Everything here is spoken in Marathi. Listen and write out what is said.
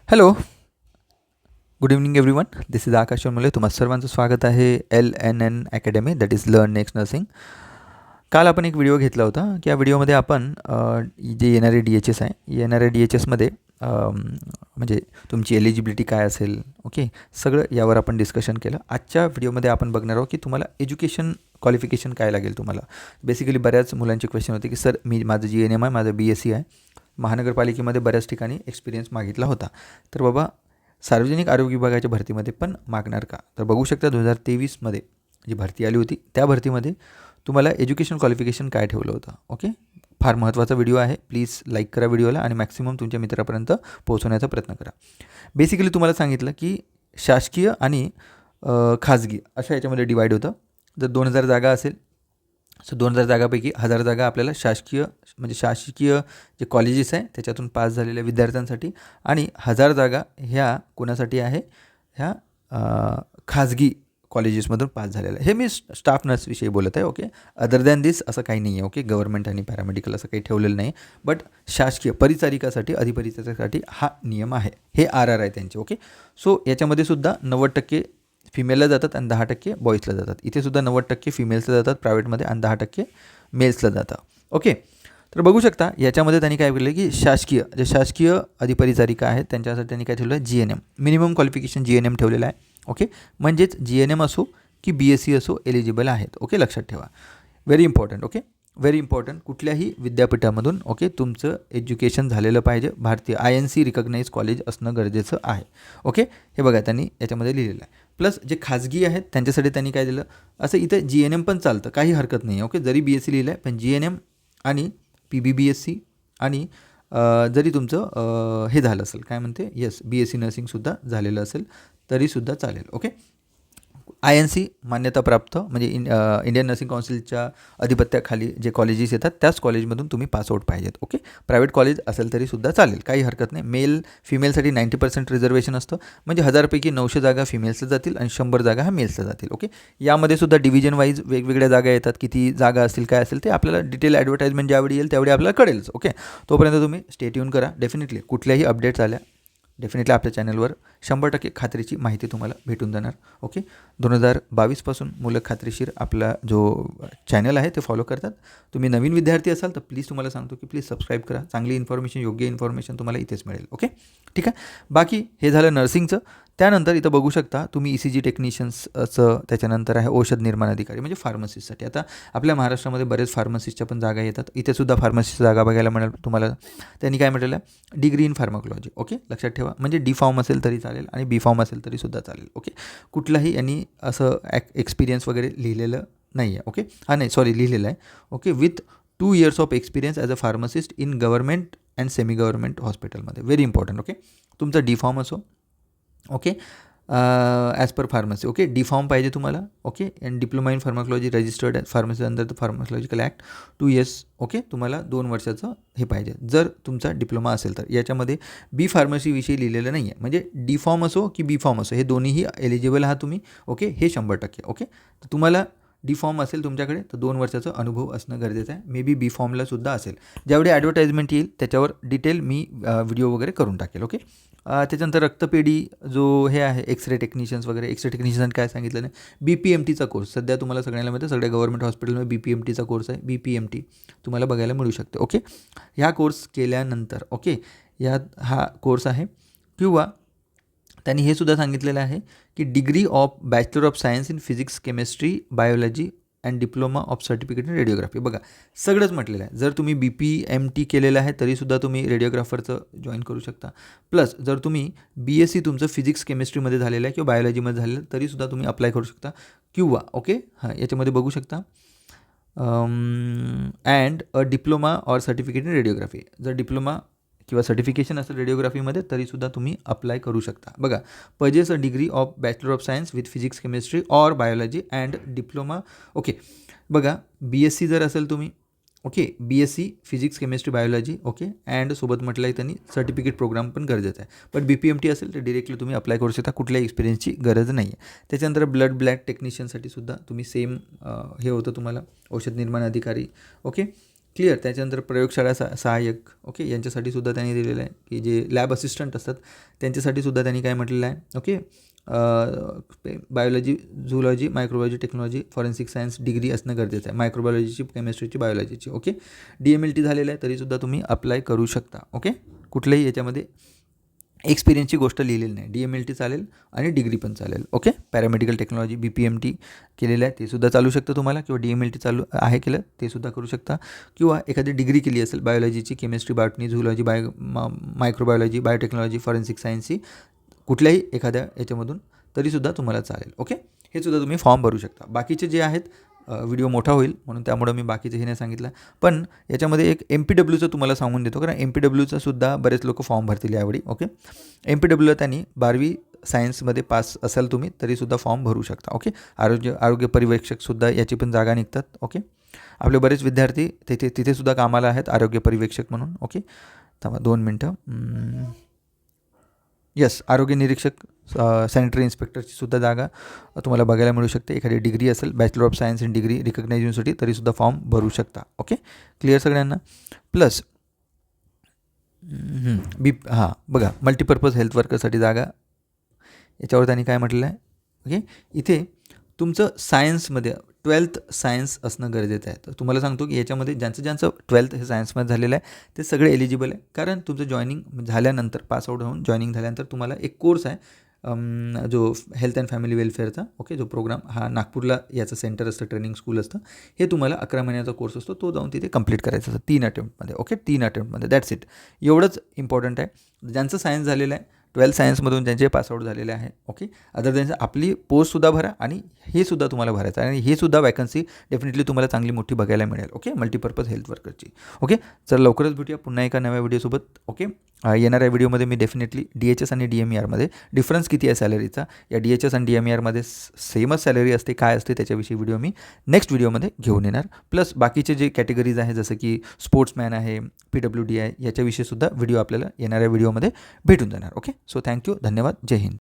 Hello, good evening everyone. This is Akash Chormale. तुम्हा सर्वांचं स्वागत आहे LNN academy, that is learn next nursing. काल आपण एक व्हिडिओ घेतला होता की या व्हिडिओमध्ये आपण जे येणारे DHS आहे, येणाऱ्या DHSमध्ये म्हणजे तुमची एलिजिबिलिटी काय असेल, ओके, सगळं यावर आपण डिस्कशन केलं. आजच्या व्हिडिओमध्ये आपण बघणार आहोत की तुम्हाला एज्युकेशन क्वालिफिकेशन काय लागेल. तुम्हाला बेसिकली बऱ्याच मुलांचे क्वेश्चन होते की सर माझं GNM आहे, माझं BSc आहे, महानगरपालिकेमध्ये बऱ्याच ठिकाणी एक्सपिरियन्स मागितला होता, तर बाबा सार्वजनिक आरोग्य विभागाच्या भरतीमध्ये पण मागणार का? तर बघू शकता 2023मध्ये जी भरती आली होती त्या भरतीमध्ये तुम्हाला एज्युकेशन क्वालिफिकेशन काय ठेवलं होतं. ओके, फार महत्त्वाचा व्हिडिओ आहे. प्लीज लाईक करा व्हिडिओला आणि मॅक्सिमम तुमच्या मित्रापर्यंत पोहोचवण्याचा प्रयत्न करा. बेसिकली तुम्हाला सांगितलं की शासकीय आणि खाजगी अशा याच्यामध्ये डिवाईड होतं. जर 2000 जागा असेल सो 2000 जागापैकी 1000 जागा आपल्याला शासकीय जे कॉलेजेस आहे त्याच्यातून पास झालेल्या विद्यार्थ्यांसाठी आणि 1000 जागा ह्या कोणासाठी आहे, ह्या खाजगी कॉलेजेसमधून पास झालेल्या. हे मी स्टाफ नर्सविषयी बोलत आहे. ओके, अदर दॅन दिस असं काही नाही आहे. ओके, गव्हर्नमेंट आणि पॅरामेडिकल असं काही ठेवलेलं नाही. बट शासकीय परिचारिकासाठी अधिपरिचारिकासाठी हा नियम आहे. हे RR आहे त्यांचे. ओके, सो याच्यामध्ये सुद्धा 90% फिमेलला जातात आणि 10% बॉईजला जातात. इथे सुद्धा 90% फिमेल्सला जातात प्रायव्हेटमध्ये आणि 10% मेल्सला जातात. ओके, तर बघू शकता याच्यामध्ये त्यांनी काय केलं की शासकीय अधिपरिचारिका आहेत त्यांच्यासाठी त्यांनी काय ठेवलं आहे, GNM मिनिमम क्वालिफिकेशन GNM ठेवलेलं आहे. ओके, म्हणजेच GNM असो की BSc असो एलिजिबल आहेत. ओके, लक्षात ठेवा. Very important. Okay, very important. कुठल्याही विद्यापीठामधून ओके तुमचं एज्युकेशन झालेलं पाहिजे. भारतीय INC रिकग्नाइज कॉलेज असणं गरजेचं आहे. ओके, हे बघा त्यांनी याच्यामध्ये लिहिलेलं आहे. प्लस जे खाजगी आहेत त्यांच्यासाठी त्यांनी काय दिलं, असं इथं GNM पण चालतं, काही हरकत नाही. ओके, जरी BSc लिहिलं आहे पण GNM आणि PBBSc आणि जरी तुमचं हे झालं असेल काय म्हणते, येस BSc नर्सिंगसुद्धा झालेलं असेल तरीसुद्धा चालेल. ओके, INC मान्यताप्राप्त म्हणजे इंडियन नर्सिंग काउन्सिलच्या अधिपत्याखाली जे कॉलेजेस येतात त्याच कॉलेजमधून तुम्ही पासआउट पाहिजेत. ओके, प्रायव्हेट कॉलेज असेल तरीसुद्धा चालेल, काही हरकत नाही. फिमेलसाठी 90% रिझर्वेशन असतं, म्हणजे 1000पैकी 900 जागा फिमेल्सला जातील आणि 100 जागा ह्या मेल्सला जातील. ओके, यामध्ये सुद्धा डिव्हिजन वाईज वेगवेगळ्या जागा येतात. किती जागा असतील काय असेल ते आपल्याला डिटेल ॲडव्हर्टाइजमेंट ज्यावेळी येईल त्यावेळी आपल्याला कळेलच. ओके, तोपर्यंत तुम्ही स्टे ट्यून करा. डेफिनेटली कुठल्याही अपडेट्स आल्या डेफिनेटली आपल्या चॅनलवर 100% खात्रीची माहिती तुम्हाला भेटून जाणार. ओके, 2022पासून मुलं खात्रीशीर आपला जो चॅनल आहे ते फॉलो करतात. तुम्ही नवीन विद्यार्थी असाल तर प्लीज तुम्हाला सांगतो की प्लीज सबस्क्राईब करा. चांगली इन्फॉर्मेशन, योग्य इन्फॉर्मेशन तुम्हाला इथेच मिळेल. ओके, ठीक आहे. बाकी हे झालं नर्सिंगचं. त्यानंतर इथं बघू शकता तुम्ही ECG टेक्निशियन्सचं, त्याच्यानंतर आहे औषध निर्माण अधिकारी म्हणजे फार्मसिस्टसाठी. आता आपल्या महाराष्ट्रामध्ये बरेच फार्मसिस्टच्या पण जागा येतात. इथेसुद्धा फार्मसिस्टच्या जागा बघायला मिळेल तुम्हाला. त्यांनी काय म्हटलेलं आहे, डिग्री इन फार्माकोलॉजी. ओके, लक्षात ठेवा. म्हणजे D.Pharm असेल तरी चालेल आणि B.Pharm असेल तरीसुद्धा चालेल. ओके, कुठलाही यांनी असं एक्सपिरियन्स वगैरे लिहिलेलं नाही आहे. ओके, लिहिलेलं आहे. Okay, with 2 years of experience as a pharmacist in government and semi government हॉस्पिटलमध्ये. Very important. ओके, तुमचं D.Pharm असो. Okay, as per pharmacy. Okay, D.Pharm पाहिजे तुम्हाला. Okay, and diploma in pharmacology registered pharmacy under the pharmacological act 2 years. Okay, तुम्हाला 2 वर्षाचं हे पाहिजे जर तुमचा डिप्लोमा असेल तर. याच्यामध्ये B फार्मसीविषयी लिहिलेलं नाही आहे, म्हणजे D.Pharm असो की B.Pharm असो हे दोन्हीही एलिजिबल आहात तुम्ही. ओके, हे 100%. ओके, तर तुम्हाला D.Pharm असेल तुमच्याकडे तर 2 वर्षाचा अनुभव असणं गरजेचं आहे. मे बी B.Pharmला सुद्धा असेल. ज्यावेळी ॲडव्हर्टाइजमेंट येईल त्याच्यावर डिटेल मी व्हिडिओ वगैरे करून टाकेल. ओके, त्याच्यानंतर रक्तपेढी जो हे आहे, एक्सरे टेक्निशियन्स काय सांगितलं नाही. BPMTचा कोर्स सध्या तुम्हाला सगळ्यांना माहिती आहे, सगळ्या गव्हर्नमेंट हॉस्पिटलमध्ये BPMTचा कोर्स आहे. BPMT तुम्हाला बघायला मिळू शकते. ओके, ह्या कोर्स केल्यानंतर ओके हा कोर्स आहे. किंवा त्यांनी हे सुद्धा सांगितलेलं आहे की degree of bachelor of science in physics, chemistry, biology and diploma of certificate in radiography. बघा सगळंच म्हटलेलं आहे. जर तुम्ही BPMT केलेलं आहे तरीसुद्धा तुम्ही रेडिओग्राफरचं जॉईन करू शकता. प्लस जर तुम्ही BSc तुमचं फिजिक्स केमिस्ट्रीमध्ये झालेलं आहे किंवा बायोलॉजीमध्ये झालेलं तरीसुद्धा तुम्ही अप्लाय करू शकता. किंवा ओके याच्यामध्ये बघू शकता and a diploma or certificate in radiography. जर डिप्लोमा किंवा सर्टिफिकेशन असेल रेडिओग्राफीमध्ये तरीसुद्धा तुम्ही अप्लाय करू शकता. बघा, possess a degree of bachelor of science with physics, chemistry or biology and diploma. Okay, बघा BSc जर असेल तुम्ही, okay BSc physics, chemistry, biology. Okay, and सोबत म्हटलं आहे त्यांनी सर्टिफिकेट प्रोग्राम पण गरजेचं आहे. पण BPMT असेल तर डिरेक्टली तुम्ही अप्लाय करू शकता, कुठल्याही एक्सपिरियन्सची गरज नाही आहे. त्याच्यानंतर ब्लड टेक्निशियनसाठी सुद्धा तुम्ही सेम हे होतं तुम्हाला औषध निर्माण अधिकारी. Okay, clear. त्याच्यानंतर प्रयोगशाळा सहाय्यक, ओके, यांच्यासाठी सुद्धा त्यांनी दिलेलं आहे की जे लॅब असिस्टंट असतात त्यांच्यासाठी सुद्धा त्यांनी काय म्हटलेलं आहे, okay, biology, zoology, microbiology, technology, forensic science degree असणं गरजेचं आहे. मायक्रोबायोलॉजीची, केमिस्ट्रीची, बायोलॉजीची, ओके. DMLT झालेलं आहे तरीसुद्धा तुम्ही अप्लाय करू शकता, ओके. कुठल्याही याच्यामध्ये एक्सपिरियन्सची गोष्ट लिहिलेली नाही. DMLT चालेल आणि डिग्री पण चालेल, ओके. पॅरामेडिकल टेक्नॉलॉजी, BPMT केलेलं आहे ते सुद्धा चालू शकतं तुम्हाला, किंवा DMLT चालू आहे केलं ते सुद्धा करू शकता, किंवा एखादी डिग्री केली असेल बायोलॉजीची, chemistry, botany, zoology, microbiology, biotechnology, forensic सायन्सची कुठल्याही एखाद्या याच्यामधून तरीसुद्धा तुम्हाला चालेल, ओके. हे सुद्धा तुम्ही फॉर्म भरू शकता. बाकीचे जे आहेत व्हिडिओ मोठा होईल म्हणून त्यामुळं मी बाकीचं हे नाही सांगितलं, पण याच्यामध्ये एक MPWचं तुम्हाला सांगून देतो, कारण MPWचं सुद्धा बरेच लोक फॉर्म भरतील यावेळी, ओके. MPWला त्यांनी 12वी सायन्समध्ये पास असाल तुम्ही तरीसुद्धा फॉर्म भरू शकता, ओके. आरोग्य पर्यवेक्षकसुद्धा याची पण जागा निघतात, ओके. आपले बरेच विद्यार्थी तिथेसुद्धा कामाला आहेत आरोग्य पर्यवेक्षक म्हणून, ओके. थांबा 2 मिनटं. यस, आरोग्य निरीक्षक, सॅनिटरी इन्स्पेक्टरची सुद्धा जागा तुम्हाला बघायला मिळू शकते. एखादी डिग्री असेल, bachelor of science in degree recognise university, तरीसुद्धा फॉर्म भरू शकता, ओके. क्लिअर सगळ्यांना. प्लस बघा, मल्टीपर्पज हेल्थ वर्करसाठी जागा, याच्यावर त्यांनी काय म्हटलेलं आहे, ओके. इथे तुमचं सायन्समध्ये 12th सायन्स असणं गरजेचं आहे. तर तुम्हाला सांगतो की याच्यामध्ये ज्यांचं 12th हे सायन्समध्ये झालेलं आहे ते सगळे एलिजिबल आहे, कारण तुमचं जॉईनिंग झाल्यानंतर, पासआउट होऊन जॉईनिंग झाल्यानंतर तुम्हाला एक कोर्स आहे जो हेल्थ अँड फॅमिली वेलफेअरचा, ओके. जो प्रोग्राम हा नागपूरला याचं सेंटर असतं, ट्रेनिंग स्कूल असतं. हे तुम्हाला 11 महिन्याचा कोर्स असतो, तो जाऊन तिथे कंप्लीट करायचा असतं 3 अटेम्प्टमध्ये, ओके. 3 अटेम्प्टमध्ये, दॅट्स इट. एवढंच इम्पॉर्टंट आहे. ज्यांचं सायन्स झालेलं आहे, 12th सायन्समधून ज्यांचे पासआउट झालेले आहे, ओके, अदर दॅन आपली पोस्टसुद्धा भरा आणि हे सुद्धा तुम्हाला भरायचं आहे, आणि हे सुद्धा वॅकन्सी डेफिनेटली तुम्हाला चांगली मोठी बघायला मिळेल, ओके. मल्टीपर्पज हेल्थ वर्करची, ओके. तर लवकरच भेटूया पुन्हा एका नव्या व्हिडिओसोबत, ओके. येणाऱ्या व्हिडिओमध्ये मी डेफिनेटली DHS आणि DMERमध्ये डिफरन्स किती आहे सॅलरीचा, या DHS आणि DMERमध्ये सेमच सॅलरी असते, काय असते त्याच्याविषयी व्हिडिओ मी नेक्स्ट व्हिडिओमध्ये घेऊन येणार. प्लस बाकीचे जे कॅटेगरीज आहे, जसं की स्पोर्ट्समॅन आहे, PWD आहे, याच्याविषयीसुद्धा व्हिडिओ आपल्याला येणाऱ्या व्हिडिओमध्ये भेटून जाणार, ओके. सो थँक्यू, धन्यवाद, जय हिंद.